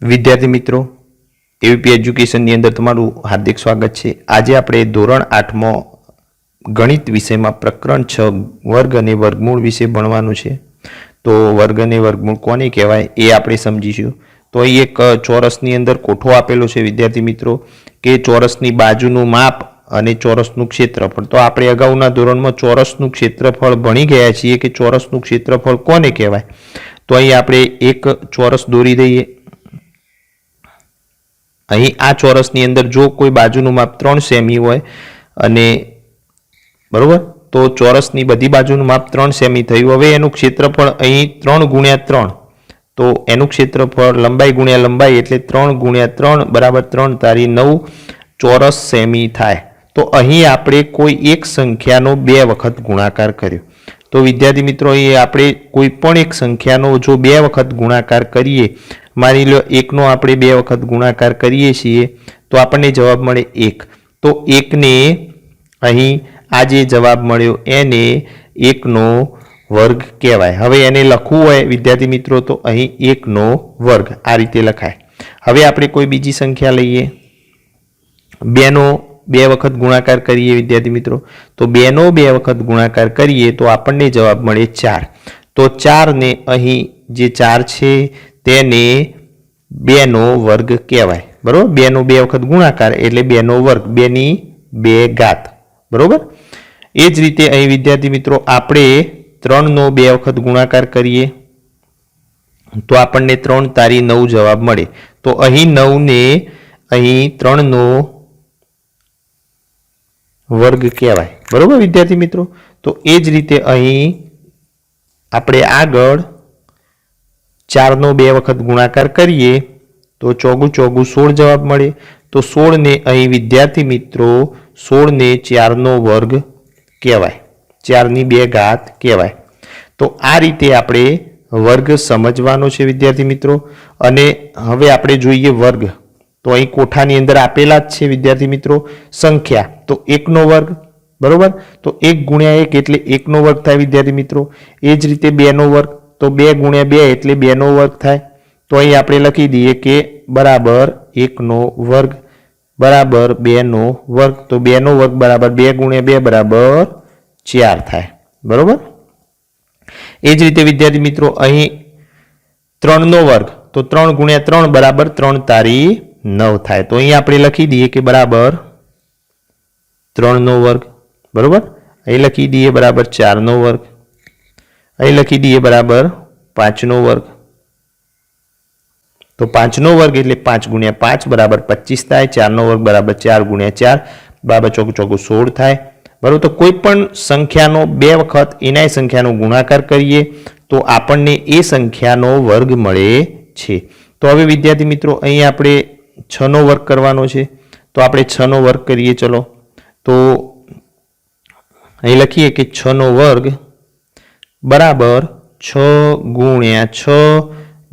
विद्यार्थी मित्रों, एवीपी एज्युकेशनની અંદર તમારું હાર્દિક સ્વાગત છે। આજે આપણે ધોરણ 8માં ગણિત વિષયમાં પ્રકરણ 6 વર્ગ અને વર્ગમૂળ વિશે ભણવાનું છે। તો વર્ગ અને વર્ગમૂળ કોને કહેવાય એ આપણે સમજીશું। તો અહીં એક ચોરસની અંદર કોઠો આપેલો છે વિદ્યાર્થી મિત્રો કે ચોરસની બાજુનું માપ અને ચોરસનું ક્ષેત્રફળ। તો આપણે અગાઉના ધોરણમાં ચોરસનું ક્ષેત્રફળ ભણી ગયા છીએ કે ચોરસનું ક્ષેત્રફળ કોને કહેવાય। તો અહીં આપણે એક ચોરસ દોરી દઈએ। અહીં આ ચોરસની અંદર જો કોઈ બાજુનું માપ 3 સેમી હોય અને બરોબર તો ચોરસની બધી બાજુનું માપ 3 સેમી થયું। હવે એનું ક્ષેત્રફળ અહીં 3 ગુણ્યા 3 તો એનું ક્ષેત્રફળ લંબાઈ ગુણ્યા લંબાઈ એટલે 3 ગુણ્યા 3 બરાબર 3 તારી 9 ચોરસ સેમી થાય। તો અહીં આપણે કોઈ એક સંખ્યાનો 2 વખત ગુણાકાર કર્યો। તો વિદ્યાર્થી મિત્રો અહીં આપણે કોઈ પણ એક સંખ્યાનો જો 2 વખત ગુણાકાર કરીએ, માની લો 1 નો આપણે 2 વખત ગુણાકાર કરીએ છીએ તો આપણને જવાબ મળે 1। તો 1 ને અહીં આ જે જવાબ મળ્યો એને 1 નો વર્ગ કહેવાય। હવે એને લખવું હોય વિદ્યાર્થી મિત્રો તો અહીં 1 નો વર્ગ આ રીતે લખાય। હવે આપણે કોઈ બીજી સંખ્યા લઈએ, 2 નો 2 વખત ગુણાકાર કરીએ વિદ્યાર્થી મિત્રો તો 2 નો 2 વખત ગુણાકાર કરીએ તો આપણને જવાબ મળે 4। તો 4 ને અહીં જે 4 છે તેને 2 નો વર્ગ કહેવાય। બરોબર, 2 નો 2 વખત ગુણાકાર એટલે 2 નો વર્ગ, 2 ની 2 ઘાત। બરોબર, એ જ રીતે અહીં વિદ્યાર્થી મિત્રો આપણે 3 નો 2 વખત ગુણાકાર કરીએ તો આપણને 3 તારી 9 જવાબ મળે। તો અહીં 9 ને અહીં 3 નો વર્ગ કહેવાય। બરોબર વિદ્યાર્થી મિત્રો, તો એ જ રીતે અહીં આપણે આગળ 4 નો 2 વખત ગુણાકાર કરીએ તો 4 × 4 = 16 જવાબ મળે। તો 16 ને અહીં વિદ્યાર્થી મિત્રો 16 ને 4 નો વર્ગ કહેવાય, 4 ની 2 ઘાત કહેવાય। તો આ રીતે આપણે વર્ગ સમજવાનો છે વિદ્યાર્થી મિત્રો। અને હવે આપણે જોઈએ વર્ગ। તો અહીં કોઠાની અંદર આપેલા જ છે વિદ્યાર્થી મિત્રો સંખ્યા, તો 1 નો વર્ગ। બરોબર, તો 1 ગુણ્યા 1 એટલે 1 નો વર્ગ થાય વિદ્યાર્થી મિત્રો। એ જ રીતે 2 નો વર્ગ તો 2 ગુણ્યા 2 એટલે 2 નો વર્ગ થાય। તો અહીં આપણે લખી દઈએ કે બરાબર 1 નો વર્ગ બરાબર 2 નો વર્ગ। તો 2 નો વર્ગ બરાબર 2 ગુણ્યા 2 બરાબર 4 થાય। બરોબર, એ જ રીતે વિદ્યાર્થી મિત્રો અહીં 3 નો વર્ગ તો 3 ગુણ્યા 3 બરાબર 3 તારી 9 થાય। તો અહીં આપણે લખી દઈએ કે બરાબર 3 નો વર્ગ। બરોબર, અહીં લખી દઈએ બરાબર 4 નો વર્ગ, અહીં લખી દઈએ બરાબર 5 નો વર્ગ। તો 5 નો વર્ગ એટલે 5 ગુણ્યા 5 બરાબર 25 થાય। 4 નો વર્ગ બરાબર 4 ગુણ્યા 4 બરાબર 4 × 4 = 16 થાય। બરાબર, તો કોઈ પણ સંખ્યાનો 2 વખત એના સંખ્યાનો ગુણાકાર કરીએ તો આપણને એ સંખ્યાનો વર્ગ મળે છે। તો હવે વિદ્યાર્થી મિત્રો અહીં આપણે 6 નો વર્ગ કરવાનો છે। તો આપણે 6 નો વર્ગ કરીએ। ચલો, તો અહીં લખીએ કે 6 નો વર્ગ બરાબર 6 ગુણ્યા 6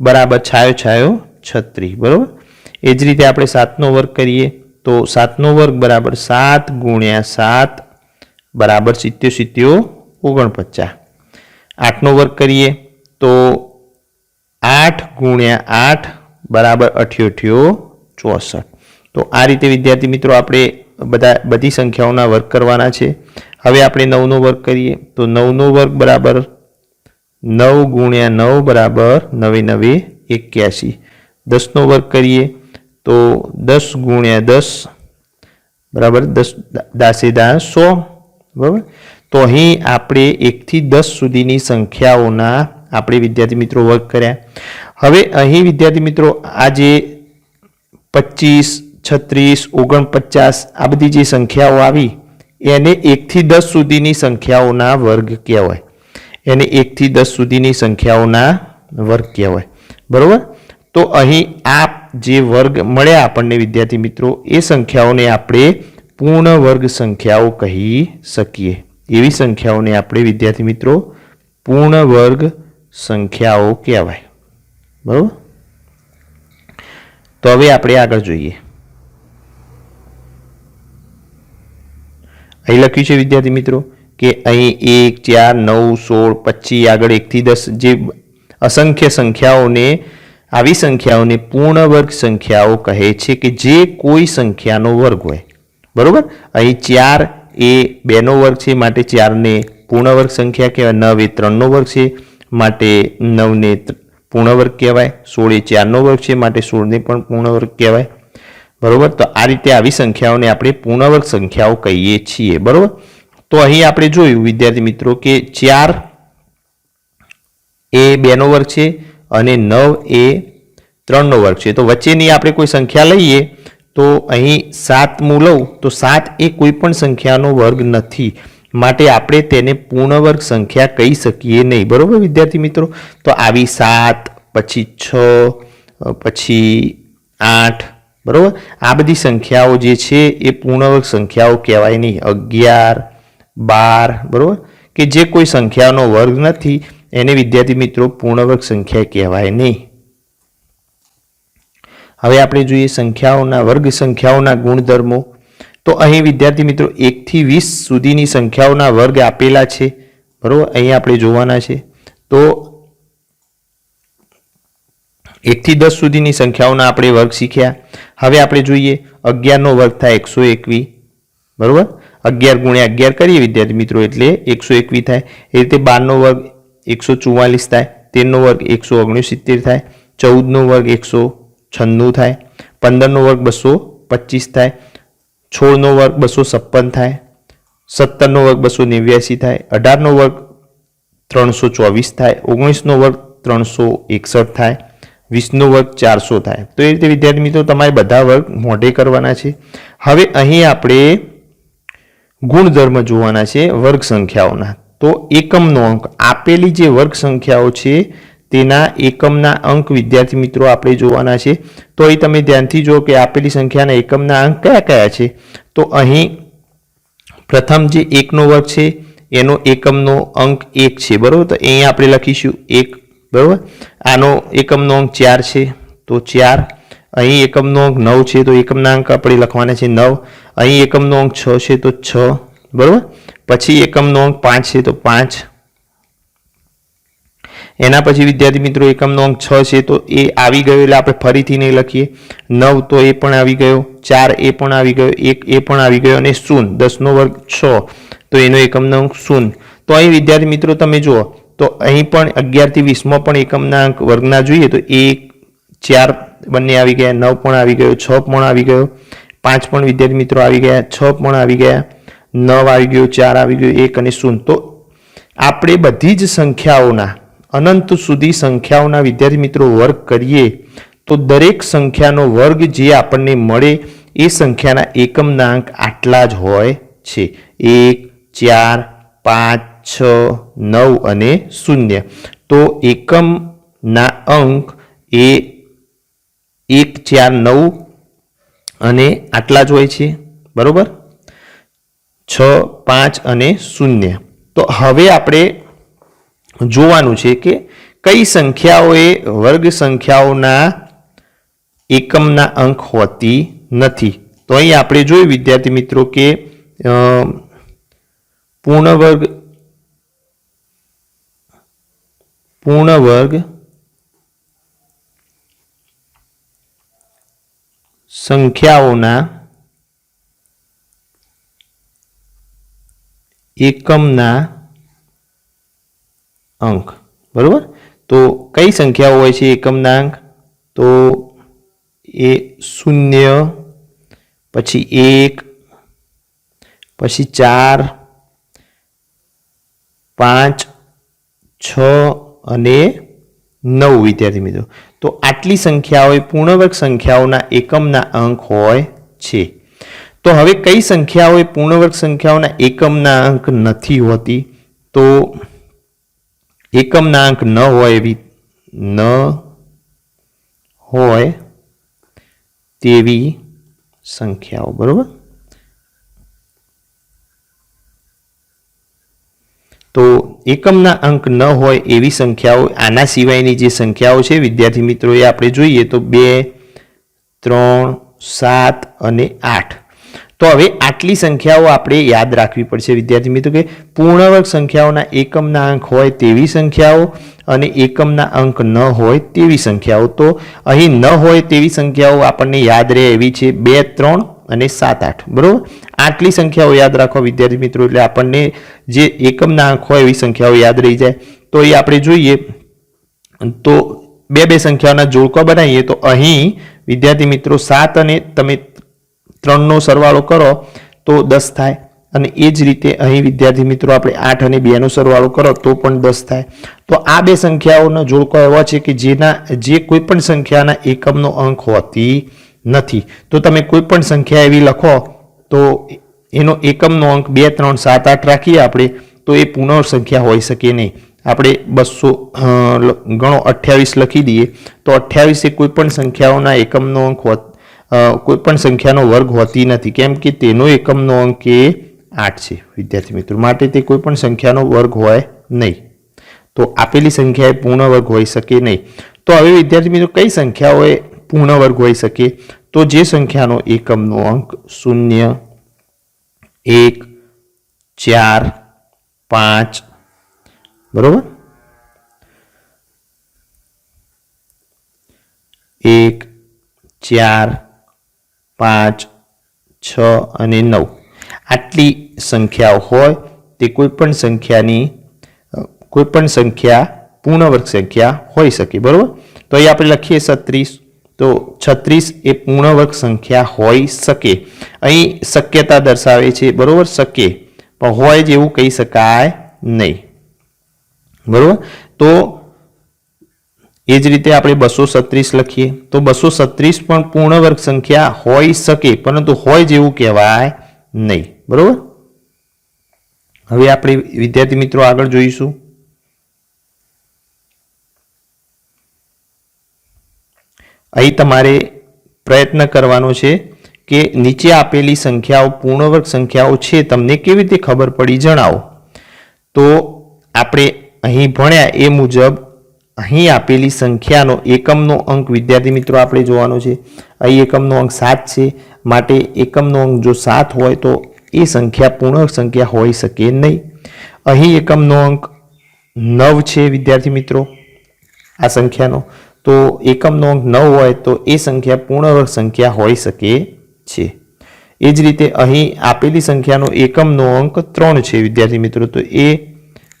બરાબર છાયો છાયો 36। બરાબર, એ જ રીતે આપણે 7 નો વર્ગ કરીએ તો 7 નો વર્ગ બરાબર 7 ગુણ્યા 7 બરાબર 70 70 49। 8 નો વર્ગ કરીએ તો 8 ગુણ્યા 8 બરાબર 88 64। તો આ રીતે વિદ્યાર્થી મિત્રો આપણે બધી સંખ્યાઓના વર્ગ કરવાના છે। હવે આપણે 9 નો વર્ગ કરીએ તો 9 નો વર્ગ બરાબર 9 ગુણ્યા 9 બરાબર 9 × 9 = 81। 10 નો વર્ગ કરીએ તો 10 ગુણ્યા 10 બરાબર 10 × 100। બરાબર, તો અહીં આપણે 1 થી 10 સુધીની સંખ્યાઓના આપણે વિદ્યાર્થી મિત્રો વર્ગ કર્યા। હવે અહીં વિદ્યાર્થી મિત્રો આ જે 25 36 49 આ બધી જે સંખ્યાઓ આવી એને 1 થી 10 સુધીની સંખ્યાઓના વર્ગ કહેવાય, એને 1 થી 10 સુધીની સંખ્યાઓના વર્ગ કહેવાય। બરોબર, તો અહીં આ જે વર્ગ મળ્યા આપણને વિદ્યાર્થી મિત્રો એ સંખ્યાઓને આપણે પૂર્ણ વર્ગ સંખ્યાઓ કહી શકીએ। એવી સંખ્યાઓને આપણે વિદ્યાર્થી મિત્રો પૂર્ણ વર્ગ સંખ્યાઓ કહેવાય। બરોબર, તો હવે આપણે આગળ જોઈએ। અહીં લખ્યું છે વિદ્યાર્થી મિત્રો કે અહીં 1 4 9 16 25 આગળ 1 થી 10 જે અસંખ્ય સંખ્યાઓને આવી સંખ્યાઓને પૂર્ણ વર્ગ સંખ્યાઓ કહે છે કે જે કોઈ સંખ્યાનો વર્ગ હોય. બરોબર. અહીં 4 એ 2 નો વર્ગ છે માટે 4 ને પૂર્ણ વર્ગ સંખ્યા કહેવાય. 9 એ 3 નો વર્ગ છે માટે 9 ને પૂર્ણ વર્ગ કહેવાય. 16 એ 4 નો વર્ગ છે માટે 16 ને પણ પૂર્ણ વર્ગ કહેવાય. બરોબર. તો આ રીતે આવી સંખ્યાઓને આપણે પૂર્ણ વર્ગ સંખ્યાઓ કહીએ છીએ. બરોબર. તો અહીં આપણે જોયું વિદ્યાર્થી મિત્રો કે 4 એ 2 નો વર્ગ છે અને 9 એ 3 નો વર્ગ છે. તો વચ્ચેની આપણે કોઈ સંખ્યા લઈએ તો અહીં 7મું લઉં તો 7 એ કોઈ પણ સંખ્યાનો વર્ગ નથી માટે આપણે તેને પૂર્ણ વર્ગ સંખ્યા કહી શકીએ નહીં. બરોબર વિદ્યાર્થી મિત્રો. તો આવી 7 પછી 6 પછી 8 બરોબર આ બધી સંખ્યાઓ જે છે એ પૂર્ણ વર્ગ સંખ્યાઓ કહેવાય નહીં. 11 12 બરોબર કે જે કોઈ સંખ્યાનો વર્ગ નથી એને વિદ્યાર્થી મિત્રો પૂર્ણ વર્ગ સંખ્યા કહેવાય નહીં. હવે આપણે જોઈએ સંખ્યાઓના વર્ગ સંખ્યાઓના ગુણધર્મો. તો અહીં વિદ્યાર્થી મિત્રો 1 થી 20 સુધીની સંખ્યાઓના વર્ગ આપેલા છે. બરોબર અહીં આપણે જોવાના છે. તો 1 થી 10 સુધીની સંખ્યાઓના આપણે વર્ગ શીખ્યા. હવે આપણે જોઈએ 11 નો વર્ગ થાય 121. બરોબર 11 ગુણ્યા 11 કરીએ વિદ્યાર્થી મિત્રો એટલે 121 થાય. એ રીતે 12 નો વર્ગ 144 થાય. 13 નો વર્ગ 169 થાય. 14 નો વર્ગ 196 થાય. 15 નો વર્ગ 225 થાય. 16 નો વર્ગ 256 થાય. 17 નો વર્ગ 289 થાય. 18 નો વર્ગ 324 થાય. 19 નો વર્ગ 361 થાય. 20 નો વર્ગ 400 થાય. તો એ રીતે વિદ્યાર્થી મિત્રો તમારે બધા વર્ગ મોઢે કરવાના છે. હવે અહીં આપણે ગુણધર્મ જોવાના છે વર્ગ સંખ્યાઓના. તો એકમનો અંક આપેલી જે વર્ગ સંખ્યાઓ છે તેના એકમના અંક વિદ્યાર્થી મિત્રો આપણે જોવાના છે. તો અહીં તમે ધ્યાનથી જુઓ કે આપેલી સંખ્યાના એકમના અંક કયા કયા છે. તો અહીં પ્રથમ જે 1 નો વર્ગ છે એનો એકમનો અંક 1 છે. બરોબર. તો અહીં આપણે લખીશું 1. બરોબર. આનો એકમનો અંક 4 છે તો 4. અહીં એકમનો અંક 9 છે તો એકમના અંક આપણે લખવાના છે 9. અહીં એકમનો અંક 6 છે તો 6. બરોબર. પછી એકમનો અંક 5 છે તો 5. એના પછી વિદ્યાર્થી મિત્રો એકમનો અંક 6 છે તો એ આવી ગયો એટલે આપણે ફરીથી નહીં લખીએ. 9 તો એ પણ આવી ગયો. 4 એ પણ આવી ગયો. 1 એ પણ આવી ગયો અને 0. 10 નો વર્ગ 6 તો એનો એકમનો અંક 0. તો અહીં વિદ્યાર્થી મિત્રો તમે જુઓ તો અહીં પણ 11 થી 20 માં પણ એકમના અંક વર્ગના જોઈએ તો 1 4 બંને આવી ગયા. 9 પણ આવી ગયો. 6 પણ આવી ગયો. 5 પણ વિદ્યાર્થી મિત્રો આવી ગયા. 6 પણ આવી ગયા. 9 આવી ગયો. 4 આવી ગયો. 1 અને 0. તો આપણે બધી જ સંખ્યાઓના અનંત સુધી સંખ્યાઓના વિદ્યાર્થી મિત્રો વર્ગ કરીએ તો દરેક સંખ્યાનો વર્ગ જે આપણને મળે એ સંખ્યાના એકમના અંક આટલા જ હોય છે. 1 4 5 6 9 અને 0. તો એકમના અંક એ 1 4 9 અને આટલા જ હોય છે. બરોબર 6 5 અને 0. તો હવે આપણે જોવાનું છે કે કઈ સંખ્યાઓએ વર્ગ સંખ્યાઓના એકમના અંક હોતી નથી. તો અહીં આપણે જોયું વિદ્યાર્થી મિત્રો કે પૂર્ણ વર્ગ સંખ્યાઓના એકમના અંક. બરોબર. તો કઈ સંખ્યાઓ હોય છે એકમના અંક? તો એ 0 પછી 1 પછી 4 5 6 અને 9 વિદ્યાર્થી મિત્રો. તો આટલી સંખ્યાઓ પૂર્ણવર્ગ સંખ્યાઓના એકમના અંક હોય છે. તો હવે કઈ સંખ્યાઓ પૂર્ણવર્ગ સંખ્યાઓના એકમના અંક નથી હોતી? તો એકમના અંક ન હોય એવી તેવી સંખ્યાઓ. બરોબર. તો એકમના અંક ન હોય એવી સંખ્યાઓ આના સિવાયની જે સંખ્યાઓ છે વિદ્યાર્થી મિત્રો એ આપણે જોઈએ તો 2 3 7 અને 8. તો હવે આટલી સંખ્યાઓ આપણે યાદ રાખવી પડશે વિદ્યાર્થી મિત્રો કે પૂર્ણવર્ગ સંખ્યાઓના એકમના અંક હોય તેવી સંખ્યાઓ અને એકમના અંક ન હોય તેવી સંખ્યાઓ. તો અહીં ન હોય તેવી સંખ્યાઓ આપણને યાદ રહે એવી છે 2, 3 અને 7, 8. બરોબર, આટલી સંખ્યાઓ યાદ રાખો વિદ્યાર્થી મિત્રો, એટલે આપણને જે એકમના અંક હોય એવી સંખ્યાઓ યાદ રહી જાય. તો એ આપણે જોઈએ તો બે સંખ્યાઓના જોડકા બનાવીએ તો અહીં વિદ્યાર્થી મિત્રો 7 અને તમે 3 નો સરવાળો કરો તો 10 થાય, અને એ જ રીતે અહીં વિદ્યાર્થી મિત્રો આપણે 8 અને 2 નો સરવાળો કરો તો પણ 10 થાય. તો આ બે સંખ્યાઓનો જોડકો એવો છે કે જે કોઈ પણ સંખ્યાના એકમનો અંક હોતી નથી. તો તમે કોઈ પણ સંખ્યા એવી લખો તો એનો એકમનો અંક 2, 3, 7, 8 રાખીએ આપણે તો એ પૂર્ણાંક સંખ્યા હોઈ શકે નહીં. આપણે 200 ગણો 28 લખી દઈએ તો 28 એ કોઈ પણ સંખ્યાઓના એકમનો અંક કોઈ પણ સંખ્યાનો વર્ગ હોતી નથી, કેમ કે તેનો એકમનો અંક એ 8 છે વિદ્યાર્થી મિત્રો, માટે તે કોઈ પણ સંખ્યાનો વર્ગ હોય નહીં. તો આપેલી સંખ્યા એ પૂર્ણ વર્ગ હોઈ શકે નહીં. તો હવે વિદ્યાર્થી મિત્રો કઈ સંખ્યાઓ એ પૂર્ણ વર્ગ હોઈ શકે? તો જે સંખ્યાનો એકમનો અંક 0, 1, 4, 5, બરોબર, 1, 4, 5, 6 અને 9 આટલી સંખ્યાઓ હોય તે કોઈ પણ સંખ્યા પૂર્ણવર્ગ સંખ્યા હોઈ શકે. બરોબર, તો અહીં આપણે લખીએ 36. તો 36 એ પૂર્ણવર્ગ સંખ્યા હોઈ શકે. અહીં શક્યતા દર્શાવે છે. બરોબર, શકે પણ હોય જેવું કહી શકાય નહીં. બરોબર, તો એ જ રીતે આપણે 236 લખીએ તો 236 પણ પૂર્ણવર્ગ સંખ્યા હોઈ શકે, પરંતુ હોય જેવું કહેવાય નહીં. બરોબર, હવે આપણે વિદ્યાર્થી મિત્રો આગળ જોઈશું. અહીં તમારે પ્રયત્ન કરવાનો છે કે નીચે આપેલી સંખ્યાઓ પૂર્ણવર્ગ સંખ્યાઓ છે, તમને કેવી રીતે ખબર પડી જણાવો. તો આપણે અહીં ભણ્યા એ મુજબ અહીં આપેલી સંખ્યાનો એકમનો અંક વિદ્યાર્થી મિત્રો આપણે જોવાનો છે. અહીં એકમનો અંક 7 છે, માટે એકમનો અંક જો 7 હોય તો એ સંખ્યા પૂર્ણવર્ગ સંખ્યા હોઈ શકે નહીં. અહીં એકમનો અંક 9 છે વિદ્યાર્થી મિત્રો આ સંખ્યાનો, તો એકમનો અંક 9 હોય તો એ સંખ્યા પૂર્ણવર્ગ સંખ્યા હોઈ શકે છે. એ જ રીતે અહીં આપેલી સંખ્યાનો એકમનો અંક 3 છે વિદ્યાર્થી મિત્રો, તો એ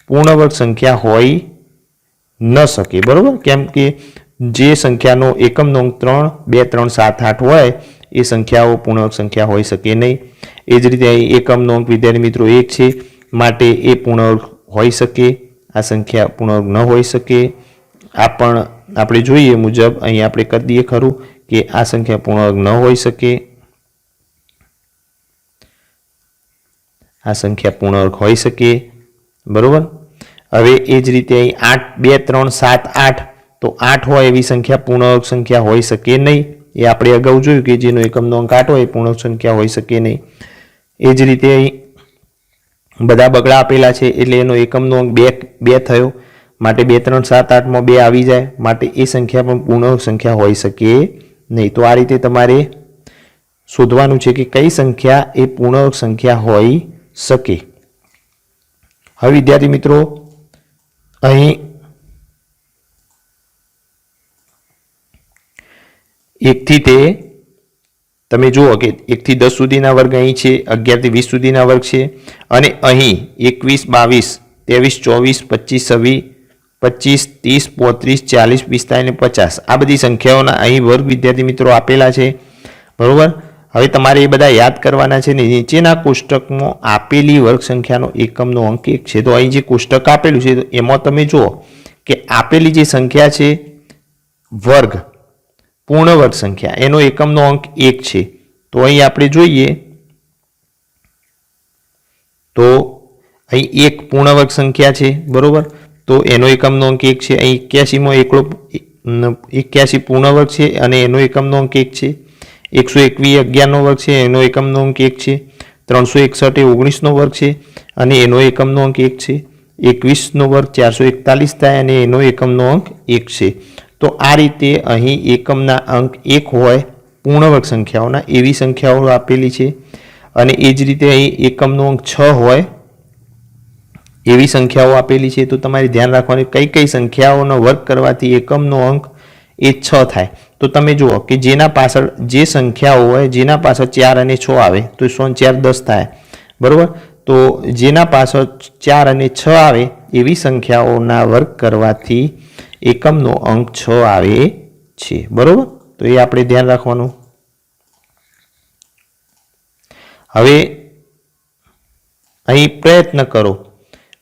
પૂર્ણવર્ગ સંખ્યા હોઈ ન શકે. બરોબર, કેમ કે જે સંખ્યાનો એકમનો અંક 3, 2, 3, 7, 8 હોય એ સંખ્યાઓ પૂર્ણવર્ગ સંખ્યા હોઈ શકે નહીં. એ જ રીતે અહીં એકમનો અંક વિદ્યાર્થી મિત્રો 1 છે, માટે એ પૂર્ણવર્ગ હોઈ શકે, આ સંખ્યા પૂર્ણવર્ગ ન હોઈ શકે. આ પણ આપણે જોઈએ મુજબ અહીં આપણે કરી દઈએ ખરું કે આ સંખ્યા પૂર્ણવર્ગ ન હોઈ શકે, આ સંખ્યા પૂર્ણવર્ગ હોઈ શકે. બરોબર, હવે એ જ રીતે અહીં 8, 2, 3, 7, 8 તો 8 હોય એવી સંખ્યા પૂર્ણવર્ગ સંખ્યા હોઈ શકે નહીં. એ આપણે અગાઉ જોયું કે જેનો એકમનો અંક 8 હોય એ પૂર્ણવર્ગ સંખ્યા હોઈ શકે નહીં. એ જ રીતે અહીં બધા બગડા આપેલા છે એટલે એનો એકમનો અંક 2 થયો, માટે 2, 3, 7, 8 માં 2 આવી જાય, માટે એ સંખ્યા પણ પૂર્ણવર્ગ સંખ્યા હોઈ શકે નહીં. તો આ રીતે તમારે શોધવાનું છે કે કઈ સંખ્યા એ પૂર્ણવર્ગ સંખ્યા હોઈ શકે. હવે વિદ્યાર્થી મિત્રો અહીં 1 થી તે તમે જુઓ કે 1 થી 10 સુધીના વર્ગ અહીં છે, 11 થી 20 સુધીના વર્ગ છે, અને અહીં 21, 22, 23, 24, 25, 26, 30, 35, 40, 45 અને 50 આ બધી સંખ્યાઓના અહીં વર્ગ વિદ્યાર્થી મિત્રો આપેલા છે. બરોબર, હવે તમારે એ બધા યાદ કરવાના છે. ને નીચેના કોષ્ટકમાં આપેલી વર્ગ સંખ્યાનો એકમનો અંક 1 છે. તો અહીં જે કોષ્ટક આપેલું છે એમાં તમે જુઓ કે આપેલી જે સંખ્યા છે વર્ગ પૂર્ણ વર્ગ સંખ્યા એનો એકમનો અંક 1 છે. તો અહીં આપણે જોઈએ તો અહીં 1 પૂર્ણ વર્ગ સંખ્યા છે. બરોબર, તો એનો એકમનો અંક 1 છે. અહીં 81 માં 81 પૂર્ણ વર્ગ છે અને એનો એકમનો અંક 1 છે. 121 11નો વર્ગ છે, એનો એકમનો અંક 1 છે. 361 એ 19નો વર્ગ છે અને એનો એકમનો અંક 1 છે. 21નો વર્ગ 441 થાય અને એનો એકમનો અંક 1 છે. તો આ રીતે અહીં એકમના અંક 1 હોય પૂર્ણ વર્ગ સંખ્યાઓના એવી સંખ્યાઓ આપેલી છે. અને એ જ રીતે અહીં એકમનો અંક 6 હોય એવી સંખ્યાઓ આપેલી છે. તો તમારે ધ્યાન રાખવાનું કઈ કઈ સંખ્યાઓનો વર્ગ કરવાથી એકમનો અંક એ 6 થાય. તો તમે જુઓ કે જેના પાછળ જે સંખ્યાઓ હોય જેના પાછળ 4 અને 6 આવે તો 6 4 10 થાય, બરોબર. તો જેના પાછળ 4 અને 6 આવે એવી સંખ્યાઓના વર્ગ કરવાથી એકમનો અંક 6 આવે છે, બરોબર. તો એ આપણે ધ્યાન રાખવાનું. હવે અહીં પ્રયત્ન કરો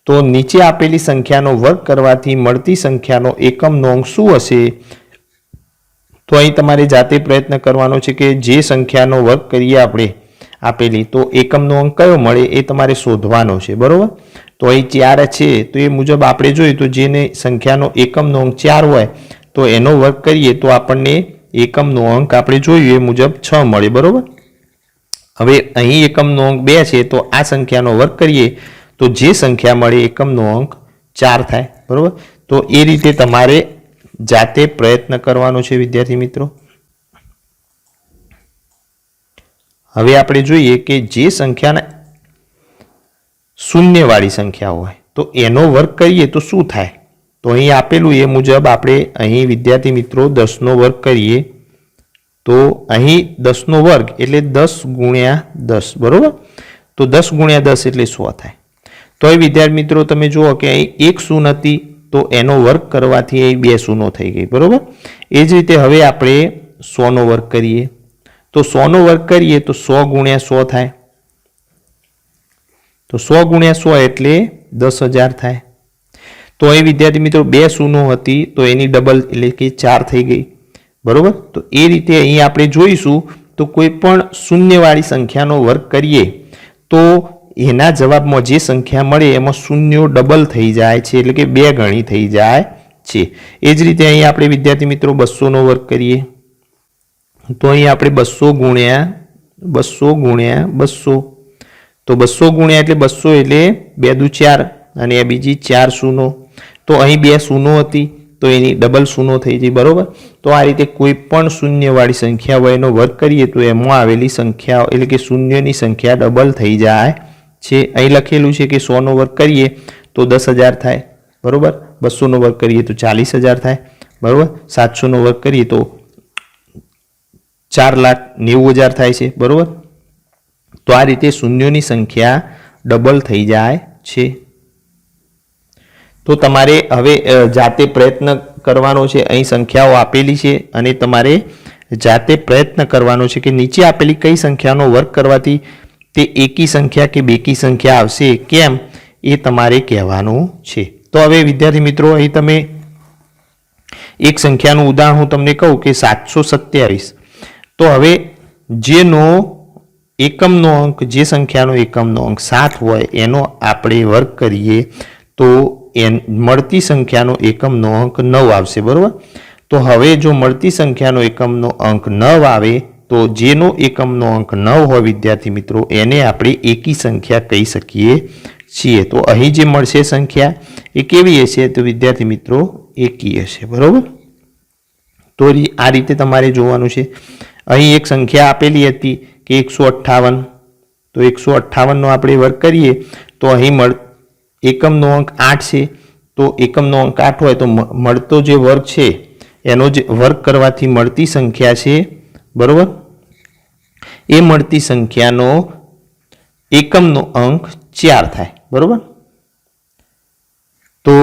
તો નીચે આપેલી સંખ્યાનો વર્ગ કરવાથી મળતી સંખ્યાનો એકમનો અંક શું હશે? તો અહીં તમારે જાતે પ્રયત્ન કરવાનો છે કે જે સંખ્યાનો વર્ગ કરીએ આપણે આપેલી તો એકમનો અંક કયો મળે એ તમારે શોધવાનો છે, બરોબર. તો અહીં 4 છે તો એ મુજબ આપણે જોઈએ તો જેને સંખ્યાનો એકમનો અંક 4 હોય તો એનો વર્ગ કરીએ તો આપણને એકમનો અંક આપણે જોયું એ મુજબ 6 મળે, બરોબર. હવે અહીં એકમનો અંક 2 છે તો આ સંખ્યાનો વર્ગ કરીએ તો જે સંખ્યા મળે એકમનો અંક 4 થાય, બરોબર. તો એ રીતે તમારે જાતે પ્રયત્ન કરવાનો છે વિદ્યાર્થી મિત્રો. હવે આપણે જોઈએ કે જે સંખ્યાના શૂન્યવાળી સંખ્યા હોય તો એનો વર્ગ કરીએ તો શું થાય? તો અહીં આપેલું એ મુજબ આપણે અહીં વિદ્યાર્થી મિત્રો 10નો વર્ગ કરીએ તો અહીં 10નો વર્ગ એટલે 10 ગુણ્યા 10, બરોબર. તો 10 ગુણ્યા 10 એટલે 100 થાય. તો એ વિદ્યાર્થી મિત્રો તમે જુઓ કે અહીં એક શૂન્ય હતી તો એનો વર્ગ કરવાથી અહીં 2 શૂન્ય થઈ ગઈ, બરોબર. એ જ રીતે હવે આપણે 100નો વર્ગ કરીએ તો 100નો વર્ગ કરીએ તો 100 ગુણ્યા 100 થાય. તો 100 ગુણ્યા 100 એટલે 10,000 થાય. તો અહીં વિદ્યાર્થી મિત્રો 2 શૂન્ય હતી તો એની ડબલ એટલે કે 4 થઈ ગઈ, બરોબર. તો એ રીતે અહીં આપણે જોઈશું તો કોઈ પણ શૂન્યવાળી સંખ્યાનો વર્ગ કરીએ તો એના જવાબમાં જે સંખ્યા મળે એમાં શૂન્યો ડબલ થઈ જાય છે એટલે કે 2 ગણી થઈ જાય છે. એ જ રીતે અહીં આપણે વિદ્યાર્થી મિત્રો 200નો વર્ગ કરીએ તો અહીં આપણે 200 ગુણ્યા 200 તો 200 ગુણ્યા એટલે 200 એટલે 2 દુ 4 અને આ બીજી 4 શૂન્ય. તો અહીં 2 શૂન્ય હતી તો એની ડબલ શૂન્ય થઈ જાય, બરોબર. તો આ રીતે કોઈ પણ શૂન્યવાળી સંખ્યા હોય એનો વર્ગ કરીએ તો એમાં આવેલી સંખ્યા એટલે કે શૂન્યની સંખ્યા ડબલ થઈ જાય છે. અહીં લખેલું છે કે 100નો વર્ગ કરીએ તો 10,000 થાય, બરોબર. 200નો વર્ગ કરીએ તો 40,000 થાય, બરોબર. 700નો વર્ગ કરીએ તો 4,90,000 થાય છે, બરોબર. તો આ રીતે શૂન્યોની સંખ્યા ડબલ થઈ જાય છે. તો તમારે હવે જાતે પ્રયત્ન કરવાનો છે. અહીં સંખ્યાઓ આપેલી છે અને તમારે જાતે પ્રયત્ન કરવાનો છે કે નીચે આપેલી કઈ સંખ્યાનો વર્ગ કરવાથી તે એકી સંખ્યા કે બેકી સંખ્યા આવશે કેમ એ તમારે કહેવાનું છે. તો હવે વિદ્યાર્થી મિત્રો અહીં તમે એક સંખ્યાનું ઉદાહરણ હું તમને કહું કે 727. તો હવે જેનો એકમનો અંક જે સંખ્યાનો એકમનો અંક 7 હોય એનો આપણે વર્ગ કરીએ તો મળતી સંખ્યાનો એકમનો અંક 9 આવશે, બરોબર. તો હવે જો મળતી સંખ્યાનો એકમનો અંક 9 આવે તો જેનો એકમનો અંક 9 હોય વિદ્યાર્થી મિત્રો એને આપણે એકી સંખ્યા કહી શકીએ છીએ. તો અહીં જે મળશે સંખ્યા એ કેવી હશે? તો વિદ્યાર્થી મિત્રો એકી હશે, બરોબર. તો આ રીતે તમારે જોવાનું છે. અહીં એક સંખ્યા આપેલી હતી કે 158. તો 158નો આપણે વર્ગ કરીએ તો અહીં એકમનો અંક 8 છે. તો એકમનો અંક 8 હોય તો મળતો જે વર્ગ છે એનો જે વર્ગ કરવાથી મળતી સંખ્યા છે, બરોબર. એ મળતી સંખ્યાનો એકમનો અંક 4 થાય, બરોબર. તો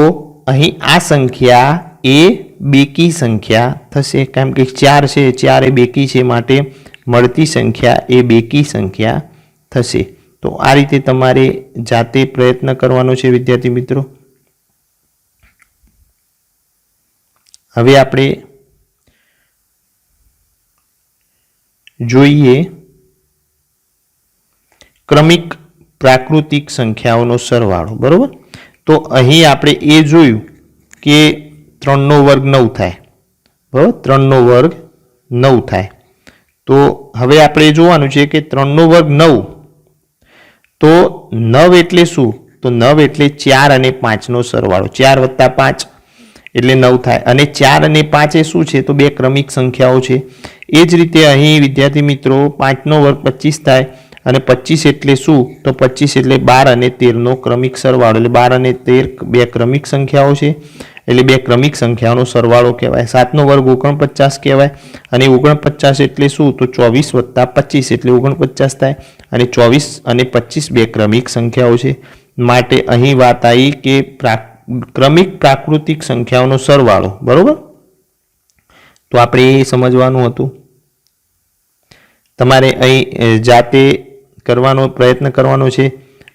અહીં આ સંખ્યા એ બેકી સંખ્યા થશે કેમ કે 4 છે, 4 એ બેકી છે માટે મળતી સંખ્યા એ બેકી સંખ્યા થશે. તો આ રીતે તમારે જાતે પ્રયત્ન કરવાનો છે વિદ્યાર્થી મિત્રો. હવે આપણે જોઈએ ક્રમિક પ્રાકૃતિક સંખ્યાઓનો સરવાળો, બરોબર. તો અહીં આપણે એ જોયું કે 3નો વર્ગ 9 થાય, બરોબર. 3નો વર્ગ 9 થાય. તો હવે આપણે જોવાનું છે કે 3નો વર્ગ 9. તો 9 એટલે શું? તો 9 એટલે 4 અને 5નો સરવાળો. 4 + 5 એટલે 9 થાય. અને 4 અને 5 એ શું છે? તો બે ક્રમિક સંખ્યાઓ છે. એ જ રીતે અહીં વિદ્યાર્થી મિત્રો 5નો વર્ગ 25 થાય અને 25 એટલે શું? તો 25 એટલે 12 અને 13 નો ક્રમિક સરવાળો, એટલે 12 અને 13 બે ક્રમિક સંખ્યાઓ છે, એટલે બે ક્રમિક સંખ્યાઓનો સરવાળો કહેવાય. 7 નો વર્ગ 49 કહેવાય. અને 49 એટલે શું? તો 24 વત્તા 25 એટલે 49 થાય. અને 24 અને 25 બે ક્રમિક સંખ્યાઓ છે, માટે અહીં વાત આવી કે ક્રમિક પ્રાકૃતિક સંખ્યાઓનો સરવાળો. બરોબર, તો આપણે એ સમજવાનું હતું. તમારે અહીં જાતે કરવાનો પ્રયત્ન કરવાનો છે.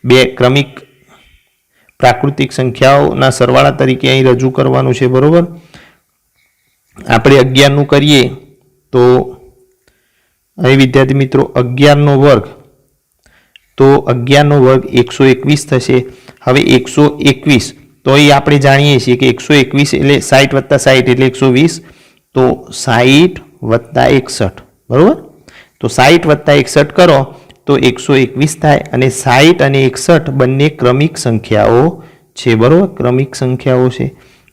બે ક્રમિક પ્રાકૃતિક સંખ્યાઓના સરવાળા તરીકે અહીં રજૂ કરવાનું છે. બરોબર, આપણે 11 નું કરીએ તો અહીં વિદ્યાર્થી મિત્રો 11 નો વર્ગ, તો 11 નો વર્ગ 121 થશે. હવે 121 તો અહીં આપણે જાણીએ છીએ કે 121 એટલે 60 વત્તા 60 એટલે 120, તો 60 વત્તા 61. બરોબર, તો 60 વત્તા 61 કરો તો 121 થાય. અને 60 અને 61 બંને ક્રમિક સંખ્યાઓ છે. બરોબર, ક્રમિક સંખ્યાઓ છે,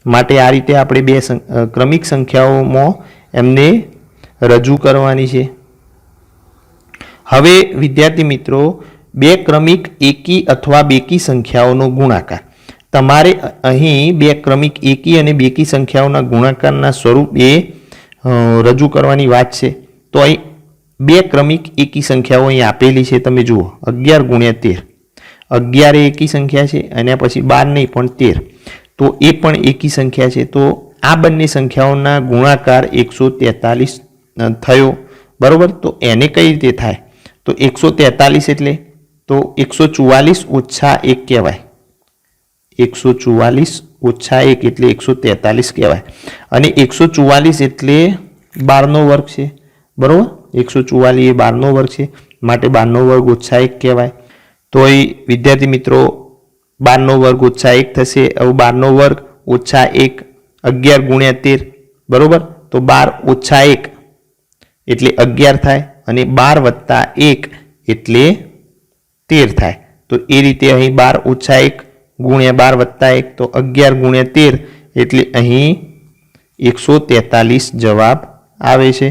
માટે આ રીતે આપણે બે ક્રમિક સંખ્યાઓમાં એમને રજૂ કરવાની છે. હવે વિદ્યાર્થી મિત્રો, બે ક્રમિક એકી અથવા બેકી સંખ્યાઓનો ગુણાકાર. તમારે અહીં બે ક્રમિક એકી અને બેકી સંખ્યાઓના ગુણાકારના સ્વરૂપે રજૂ કરવાની વાત છે. તો અહીં બે ક્રમિક એકી સંખ્યાઓ અહીં આપેલી છે, તમે જુઓ 11 ગુણ્યા 13. 11 એ એકી સંખ્યા છે, અને પછી 12 નહીં પણ 13, તો એ પણ એકી સંખ્યા છે. તો આ બંને સંખ્યાઓના ગુણાકાર 143 થયો. બરોબર, તો એને કઈ રીતે થાય? તો 143 એટલે તો 144 ઓછા 1 કહેવાય. 144 ઓછા 1 એટલે 143 કહેવાય. અને 144 એટલે 12 નો વર્ગ છે. બરોબર, 144 એ 12 નો વર્ગ છે, માટે 12 નો વર્ગ ઓછા 1 કહેવાય. તો અહીં વિદ્યાર્થી મિત્રો 12 નો વર્ગ ઓછા 1 થશે. હવે 12 નો વર્ગ ઓછા 1, 11 ગુણ્યા 13. બરોબર, તો 12 ઓછા 1 એટલે 11 થાય, અને 12 વત્તા 1 એટલે 13 થાય. તો એ રીતે અહીં 12 ઓછા 1 ગુણ્યા 12 વત્તા 1, તો 11 ગુણ્યા 13 એટલે અહીં 143 જવાબ આવે છે.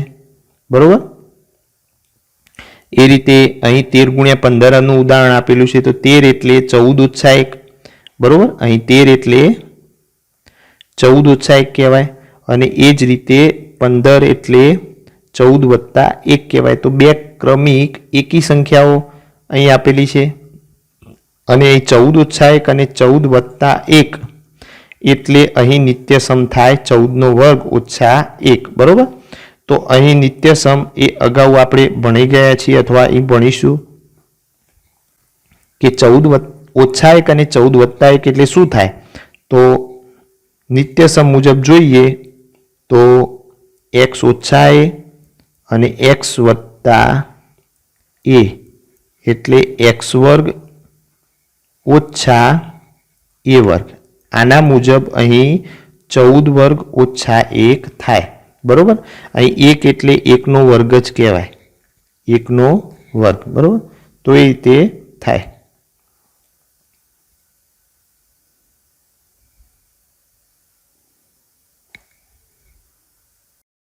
બરોબર, એ રીતે અહીં 13 ગુણ્યા 15 નું ઉદાહરણ આપેલું છે. તો 13 એટલે 14 ઓછા 1. બરોબર, અહીં 13 એટલે 14 ઓછા 1 કહેવાય. અને એ જ રીતે 15 એટલે 14 વત્તા 1 કહેવાય. તો બે ક્રમિક એકી સંખ્યાઓ અહીં આપેલી છે, અને અહીં 14 ઓછા 1 અને 14 વત્તા 1 એટલે અહીં નિત્યસમ થાય 14 નો વર્ગ ઓછા 1. બરોબર, તો અહીં નિત્યસમ એ અગાઉ આપણે ભણી ગયા છીએ, અથવા એ ભણીશું કે 14 ઓછા 1 અને 14 વત્તા 1 એટલે શું થાય? તો નિત્યસમ મુજબ જોઈએ તો x ઓછા a અને x વત્તા a એટલે x વર્ગ ઓછા a વર્ગ. આના મુજબ અહીં 14 વર્ગ ઓછા 1 થાય. બરોબર, અહીં 1 એટલે 1 નો વર્ગ જ કહેવાય, 1 નો વર્ગ. બરોબર, તો એ રીતે થાય.